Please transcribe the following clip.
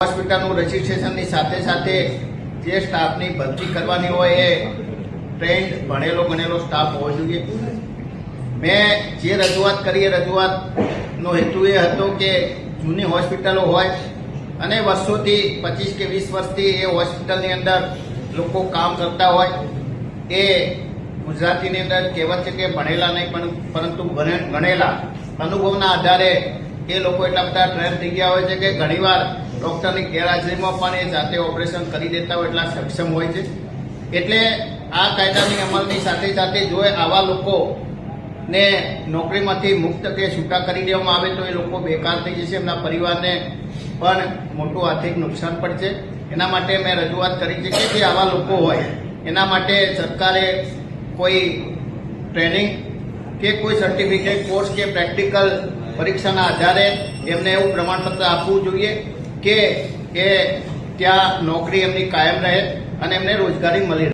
હોસ્પિટલનું રજીસ્ટ્રેશનની સાથે સાથે જે સ્ટાફની ભરતી કરવાની હોય એ ટ્રેન્ડ ભણેલો ગણેલો સ્ટાફ હોવો જોઈએ. મેં જે રજૂઆત કરી એ રજૂઆતનો હેતુ એ હતો કે જૂની હોસ્પિટલો હોય અને વર્ષોથી 25 કે 20 વર્ષથી એ હોસ્પિટલની અંદર લોકો કામ કરતા હોય. એ ગુજરાતીની અંદર કહેવત છે કે ભણેલા નહીં પરંતુ ગણેલા અનુભવના આધારે એ લોકો એટલા બધા ટ્રેન થઈ ગયા હોય છે કે ઘણીવાર ડૉક્ટરની ગેરહાજરીમાં પણ એ જાતે ઓપરેશન કરી દેતા હોય એટલા સક્ષમ હોય છે. એટલે આ કાયદાની અમલની સાથે સાથે જો આવા લોકોને નોકરીમાંથી મુક્ત કે છૂટા કરી દેવામાં આવે તો એ લોકો બેકાર થઈ જશે, એમના પરિવારને પણ મોટું આર્થિક નુકસાન પડશે. એના માટે મેં રજૂઆત કરી છે કે જે આવા લોકો હોય એના માટે સરકારે કોઈ ટ્રેનિંગ કે કોઈ સર્ટિફિકેટ કોર્સ કે પ્રેક્ટિકલ પરીક્ષાના આધારે એમને એવું પ્રમાણપત્ર આપવું જોઈએ કે એ ત્યાં નોકરી એમની કાયમ રહે અને એમને રોજગારી મળી રહે.